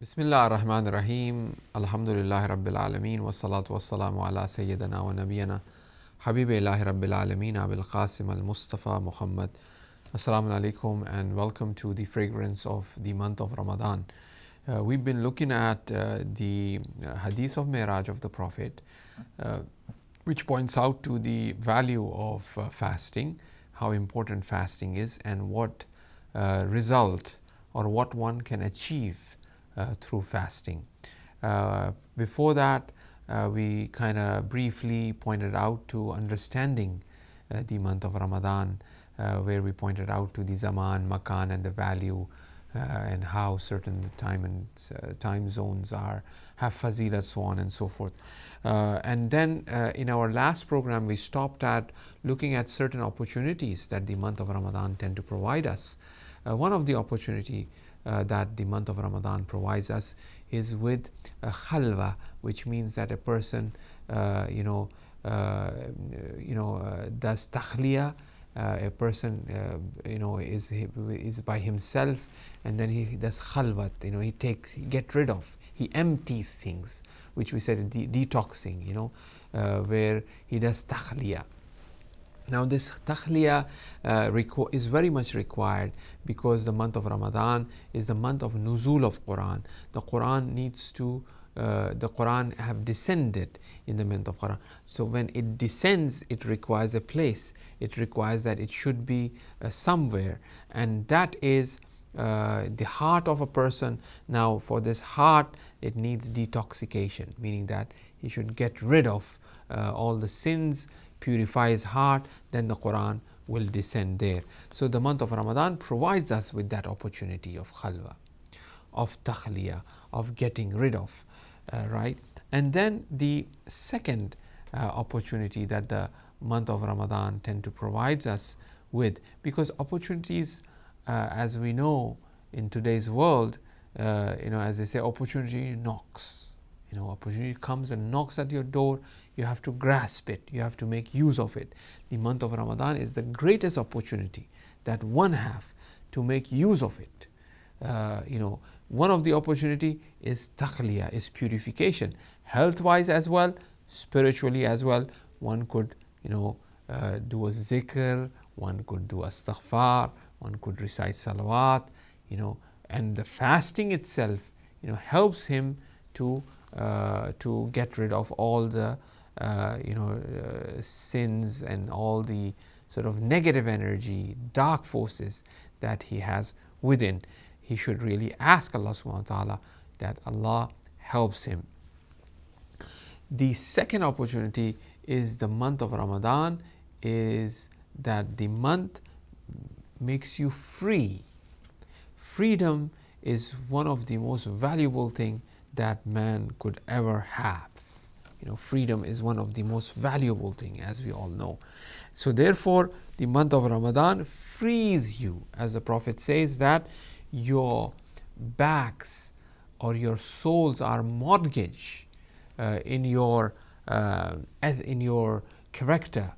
Bismillah ar-Rahman ar-Rahim. Alhamdulillah Rabbil Alameen. Wa salatu wa salamu ala Sayyidina wa Nabiyana Habibillahi Rabbil Alameen Abil Qasim al-Mustafa Muhammad. Assalamu alaikum and welcome to the fragrance of the month of Ramadan. We've been looking at the hadith of Miraj of the Prophet, which points out to the value of fasting, how important fasting is, and what result or what one can achieve through fasting. Before that, we kind of briefly pointed out to understanding the month of Ramadan, where we pointed out to the zaman, makan, and the value, and how certain time zones have fazilah, so on and so forth. And then in our last program, we stopped at looking at certain opportunities that the month of Ramadan tend to provide us. One of the opportunity that the month of Ramadan provides us is with khalwa, which means that a person does takhliya. A person is by himself, and then he does khalwat. He get rid of, he empties things, which we said detoxing. Where he does takhliya. Now this takhliya is very much required because the month of Ramadan is the month of nuzul of Quran. The Quran have descended in the month of Quran. So when it descends, it requires a place. It requires that it should be somewhere, and that is the heart of a person. Now for this heart, it needs detoxification, meaning that he should get rid of all the sins, purify his heart, then the Quran will descend there. So the month of Ramadan provides us with that opportunity of khalwa, of takhliya, of getting rid of, right? And then the second opportunity that the month of Ramadan tend to provide us with, because opportunities, as we know in today's world, as they say, opportunity knocks. Opportunity comes and knocks at your door. You have to grasp it. You have to make use of it. The month of Ramadan is the greatest opportunity that one have to make use of it. One of the opportunity is takhliya, is purification, health-wise as well, spiritually as well. One could, do a zikr, one could do astaghfar, one could recite salawat, and the fasting itself, helps him to get rid of all the sins and all the sort of negative energy, dark forces that he has within. He should really ask Allah subhanahu wa ta'ala that Allah helps him. The second opportunity is the month of Ramadan, is that the month makes you free. Freedom is one of the most valuable things that man could ever have. Freedom is one of the most valuable things, as we all know. So therefore, the month of Ramadan frees you, as the Prophet says that your backs or your souls are mortgage in your character.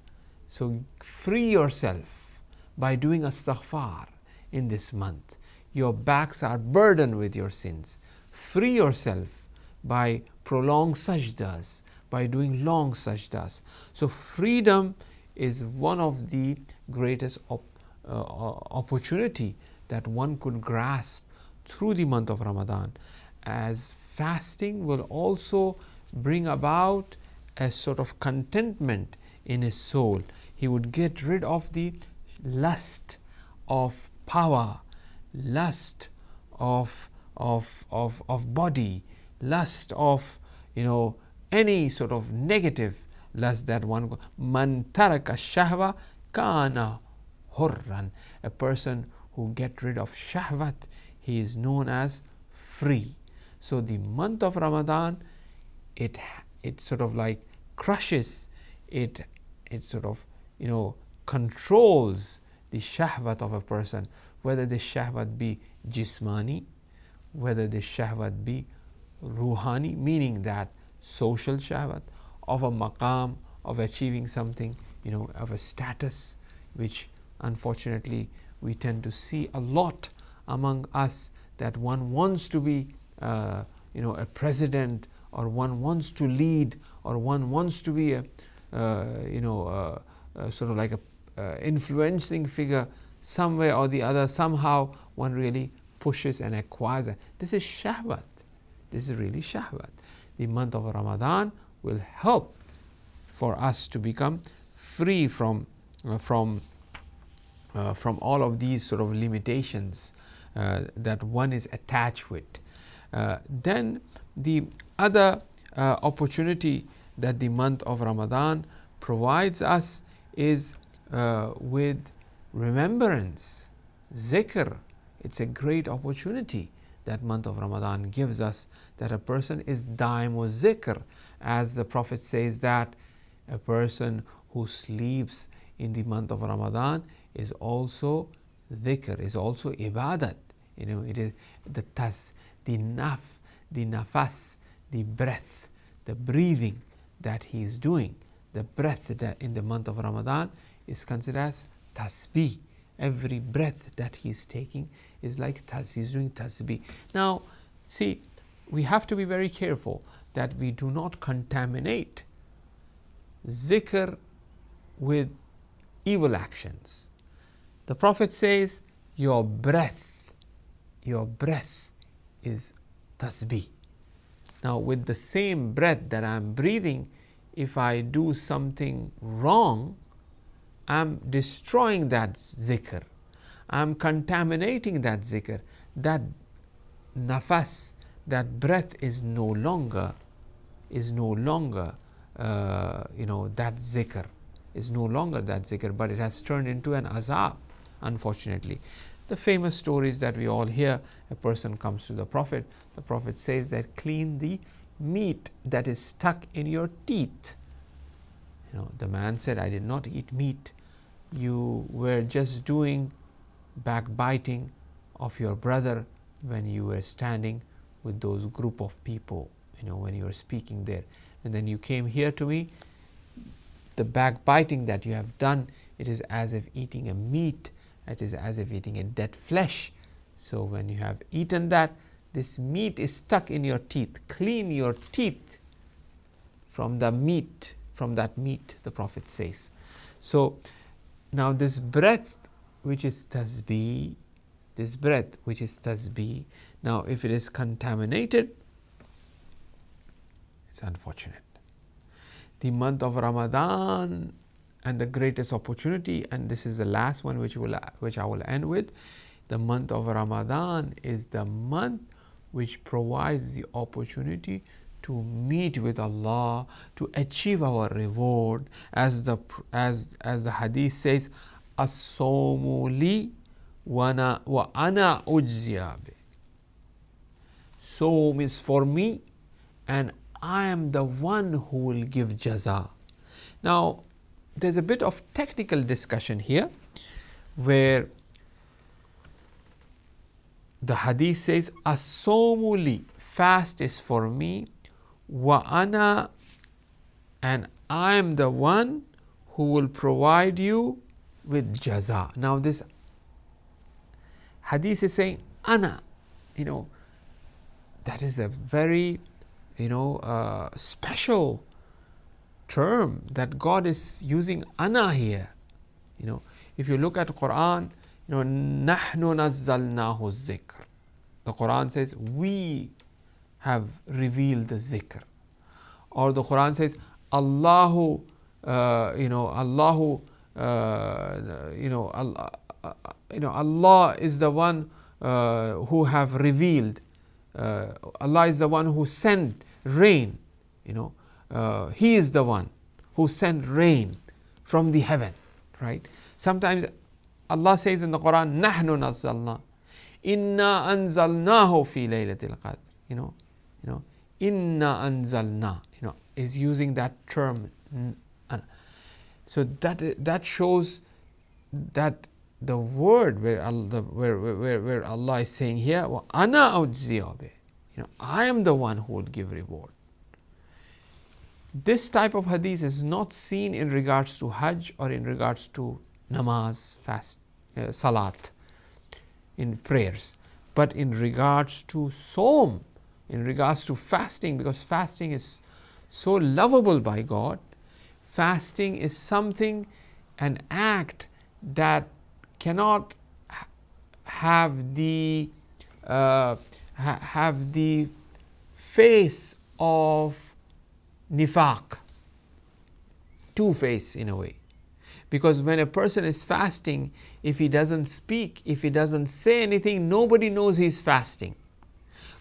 So free yourself by doing astaghfar in this month. Your backs are burdened with your sins. Free yourself by prolonged sajdas, by doing long sajdas. So freedom is one of the greatest opportunity that one could grasp through the month of Ramadan, as fasting will also bring about a sort of contentment in his soul. He would get rid of the lust of power, lust of body, lust of any sort of negative lust that one. Man taraka shahwa kana hurran. A person who get rid of shahwat, he is known as free. So the month of Ramadan, it sort of like crushes, it sort of controls the shahwat of a person, whether the shahwat be jismani, whether the shahwat be ruhani, meaning that social shahwat of a maqam, of achieving something, of a status, which unfortunately we tend to see a lot among us, that one wants to be a president, or one wants to lead, or one wants to be a sort of like a influencing figure some way or the other. Somehow one really pushes and acquires it. This is shahwat. This is really shahwat. The month of Ramadan will help for us to become free from all of these sort of limitations that one is attached with. Then the other opportunity that the month of Ramadan provides us is with remembrance, zikr. It's a great opportunity that month of Ramadan gives us, that a person is daimu zikr, as the Prophet says that a person who sleeps in the month of Ramadan is also dhikr, is also ibadat. It is the tas, the nafas, the breath, the breathing that he is doing. The breath that in the month of Ramadan is considered as tasbih. Every breath that he is taking is like he's doing tasbih. Now, see, we have to be very careful that we do not contaminate zikr with evil actions. The Prophet says, your breath is tasbih. Now, with the same breath that I am breathing, if I do something wrong, I am destroying that zikr. I am contaminating that zikr. That nafas, that breath is no longer that zikr. Is no longer that zikr, but it has turned into an azab, unfortunately. The famous stories that we all hear, a person comes to the Prophet says that clean the meat that is stuck in your teeth. The man said, I did not eat meat. You were just doing backbiting of your brother when you were standing with those group of people, when you were speaking there. And then you came here to me. The backbiting that you have done, it is as if eating a meat. It is as if eating a dead flesh. So when you have eaten that, this meat is stuck in your teeth. Clean your teeth from the meat, from that meat, the Prophet says. So now this breath which is tasbih, now if it is contaminated, it's unfortunate. The month of Ramadan and the greatest opportunity, and this is the last one which I will end with. The month of Ramadan is the month which provides the opportunity to meet with Allah, to achieve our reward, as the hadith says, as-sawmu li wa ana ujziya bi. Sawm is for me and I am the one who will give jaza. Now, there's a bit of technical discussion here where the hadith says, as-sawmu li, fast is for me, wa ana, and I am the one who will provide you with jaza. Now this hadith is saying ana, that is a very special term that God is using ana here. If you look at the Quran, nahnu nazzalnahu zikr. The Quran says we have revealed the zikr. Or the Quran says Allahu Allah is the one who have revealed. Allah is the one who sent rain. He is the one who sent rain from the heaven, right? Sometimes Allah says in the Quran, nahnu nazzalna, inna anzalnahu fi laylatil qadr. Inna anzalna, is using that term. So that shows that the word where Allah is saying here, wa ana ujziya bi, I am the one who would give reward. This type of hadith is not seen in regards to Hajj or in regards to namaz, fast, salat, in prayers, but in regards to Sawm. in regards to fasting, because fasting is so lovable by God. Fasting is something, an act that cannot have the face of nifaq, two-face in a way. Because when a person is fasting, if he doesn't speak, if he doesn't say anything, nobody knows he's fasting.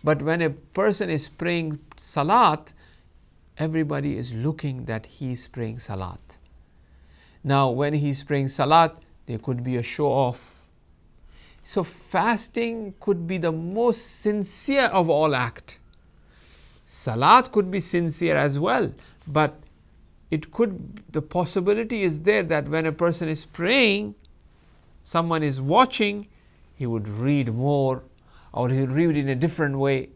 But when a person is praying salat, everybody is looking that he is praying salat. Now, when he's praying salat, there could be a show off. So fasting could be the most sincere of all acts. Salat could be sincere as well, but it could, the possibility is there that when a person is praying, someone is watching, he would read more, or he would read in a different way.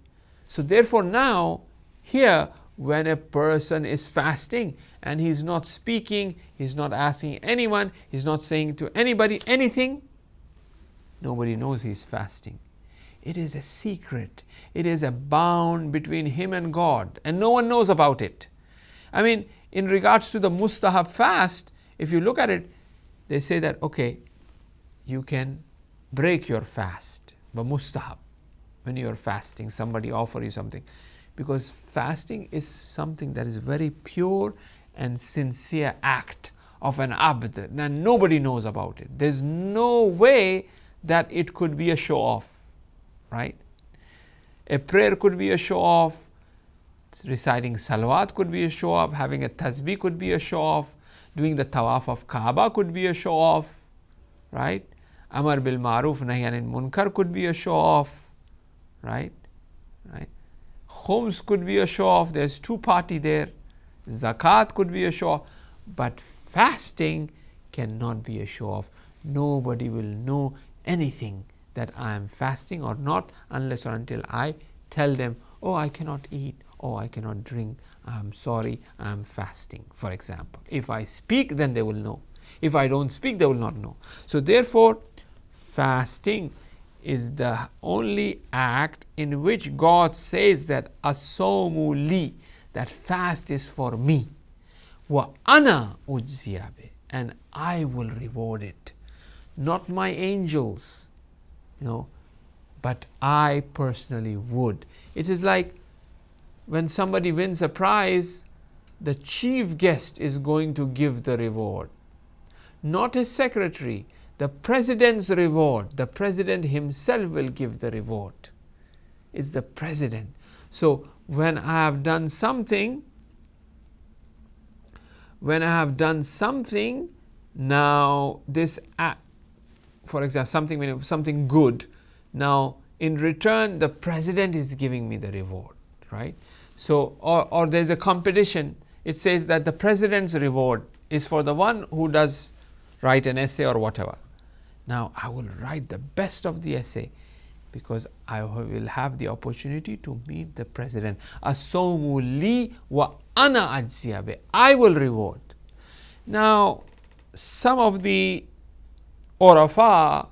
So therefore now, here, when a person is fasting and he's not speaking, he's not asking anyone, he's not saying to anybody anything, nobody knows he's fasting. It is a secret. It is a bound between him and God, and no one knows about it. I mean, in regards to the mustahab fast, if you look at it, they say that, okay, you can break your fast, but mustahab, when you are fasting, somebody offer you something. Because fasting is something that is very pure and sincere act of an abd, and nobody knows about it. There's no way that it could be a show off, right? A prayer could be a show off, reciting salawat could be a show off, having a tasbih could be a show off, doing the tawaf of Kaaba could be a show off, right? Amar bil maruf nahi anil munkar could be a show off, right? Khums could be a show off, there's two party there. Zakat could be a show off, but fasting cannot be a show off. Nobody will know anything that I am fasting or not unless or until I tell them, oh, I cannot eat, oh, I cannot drink, I'm sorry, I'm fasting, for example. If I speak, then they will know. If I don't speak, they will not know. So therefore, fasting is the only act in which God says that as-sawmu li, that fast is for me, wa ana ujziya bih, and I will reward it. Not my angels, but I personally would. It is like when somebody wins a prize, the chief guest is going to give the reward, not a secretary. The president's reward, the president himself will give the reward. It's the president. So when I have done something, now this, for example, something good, now in return the president is giving me the reward, right? So, or there's a competition, it says that the president's reward is for the one who does write an essay or whatever. Now I will write the best of the essay because I will have the opportunity to meet the president. As-sawmu li wa ana ajziya bih, I will reward. Now some of the Urafa,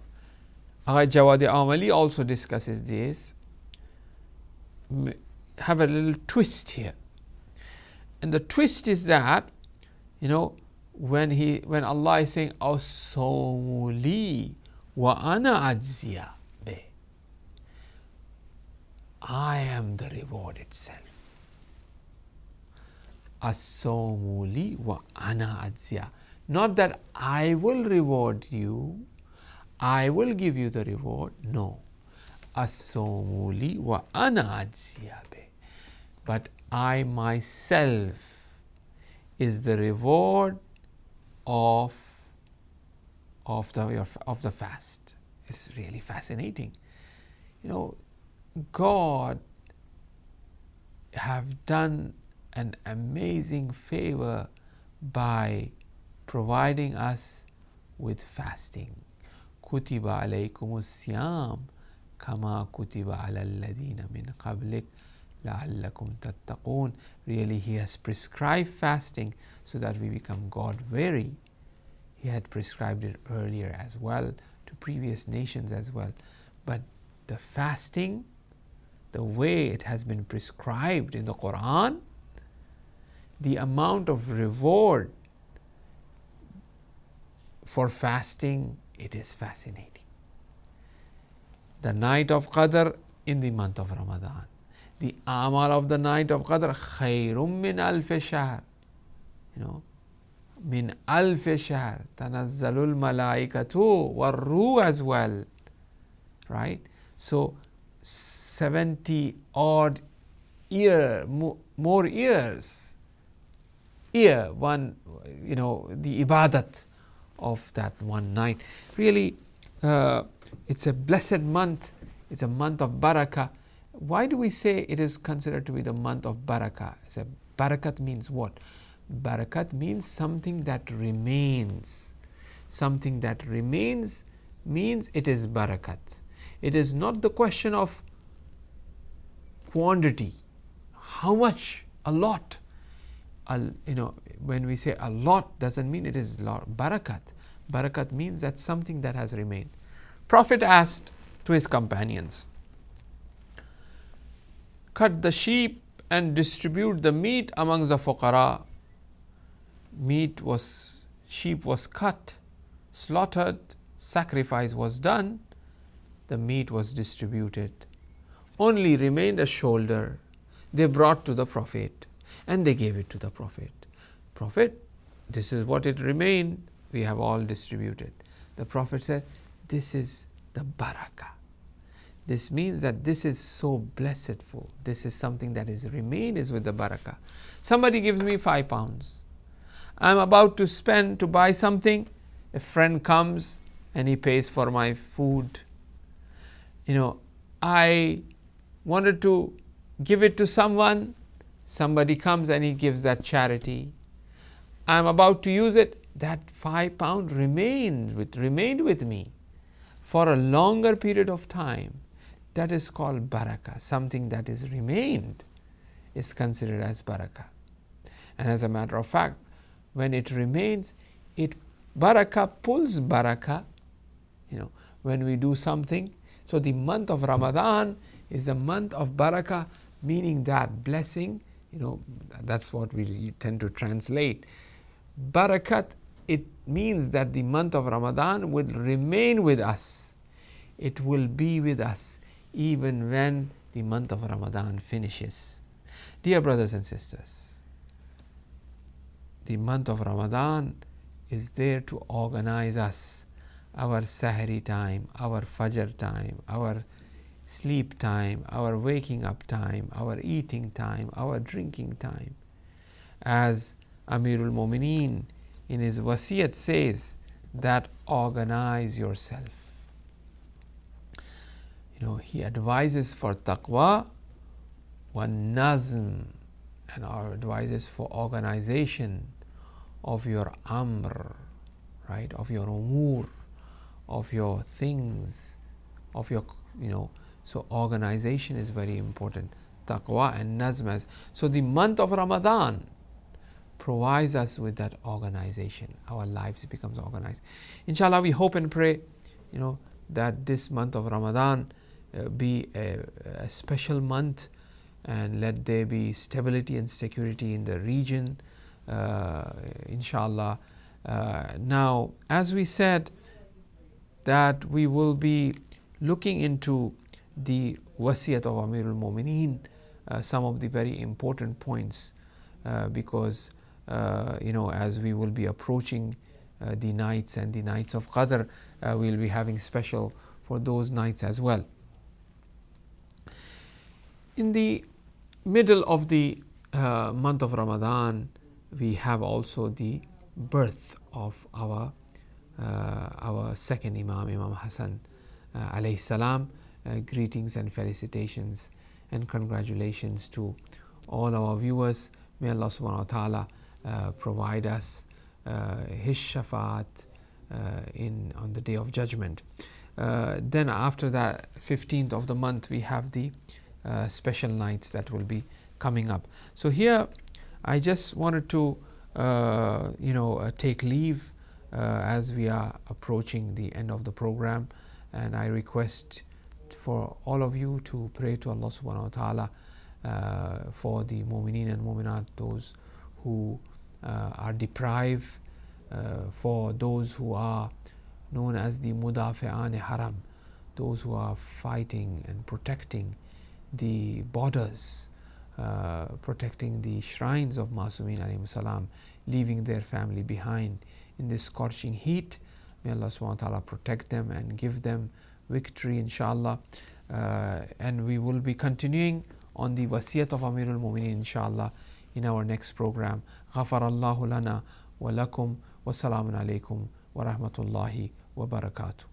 Jawad Amali also discusses this, have a little twist here. And the twist is that, when Allah is saying as-sawmu li wa ana ajziya bih, I am the reward itself. As-sawmu li wa ana ajziya, not that I will reward you, I will give you the reward. No, as-sawmu li wa ana ajziya bih, but I myself is the reward of the fast. It's really fascinating. God have done an amazing favor by providing us with fasting. Kutiba alaykumus siyam kama kutiba ala alladhina min qablik la'allakum tattaqun. Really, He has prescribed fasting so that we become God-wary. He had prescribed it earlier as well, to previous nations as well. But the fasting, the way it has been prescribed in the Quran, the amount of reward for fasting, it is fascinating. The night of Qadr in the month of Ramadan. The amal of the night of Qadr, khayrum min alf shahr. Min alf shahr. Tanazzalul malaikatu warruh as well. Right? So 70 odd more years. The ibadat of that one night. Really, it's a blessed month. It's a month of barakah. Why do we say it is considered to be the month of barakah? Barakat means what? Barakat means something that remains. Something that remains means it is barakat. It is not the question of quantity. How much? A lot. When we say a lot, doesn't mean it is lot. Barakat. Barakat means that something that has remained. Prophet asked to his companions, cut the sheep and distribute the meat amongst the fuqara. Sheep was cut, slaughtered, sacrifice was done, the meat was distributed. Only remained a shoulder. They brought to the Prophet and they gave it to the Prophet. Prophet, this is what it remained. We have all distributed. The Prophet said, this is the barakah. This means that this is so blessedful. This is something that is remain is with the barakah. Somebody gives me £5. I'm about to spend to buy something. A friend comes and he pays for my food. I wanted to give it to someone. Somebody comes and he gives that charity. I'm about to use it. That £5 remained with me for a longer period of time. That is called barakah. Something that is remained is considered as barakah. And as a matter of fact, when it remains, barakah pulls barakah. When we do something. So the month of Ramadan is the month of barakah, meaning that blessing. That's what we tend to translate. Barakat, it means that the month of Ramadan will remain with us. It will be with us even when the month of Ramadan finishes. Dear brothers and sisters, the month of Ramadan is there to organize us, our sahri time, our fajr time, our sleep time, our waking up time, our eating time, our drinking time. As Amirul Mumineen in his wasiyat says that organize yourself. He advises for taqwa wa nazm, and advises for organization of your amr, right, of your umur, of your things, of your, so organization is very important. Taqwa and nazm. So the month of Ramadan provides us with that organization. Our lives becomes organized. Inshallah, we hope and pray, that this month of Ramadan be a special month, and let there be stability and security in the region, inshallah. Now, as we said, that we will be looking into the wasiyat of Amirul Mumineen, some of the very important points, because as we will be approaching the nights and the nights of Qadr, we'll be having special for those nights as well. In the middle of the month of Ramadan, we have also the birth of our second Imam Hassan alayhi salam. Greetings and felicitations and congratulations to all our viewers. May Allah subhanahu wa ta'ala provide us his shafaat on the day of judgment. Then after that, 15th of the month, we have the special nights that will be coming up. So here I just wanted to take leave as we are approaching the end of the program, and I request for all of you to pray to Allah subhanahu wa ta'ala for the mu'mineen and mu'minat, those who are deprived, for those who are known as the mudafi'an haram, those who are fighting and protecting the borders, protecting the shrines of Masumin alayhi salam, leaving their family behind in this scorching heat. May Allah subhanahu wa ta'ala protect them and give them victory, inshallah. And we will be continuing on the wasiyat of Amirul Mu'mineen, inshallah, in our next program. Ghafarallahu lana wa lakum wa salamun alaykum wa rahmatullahi wa barakatuh.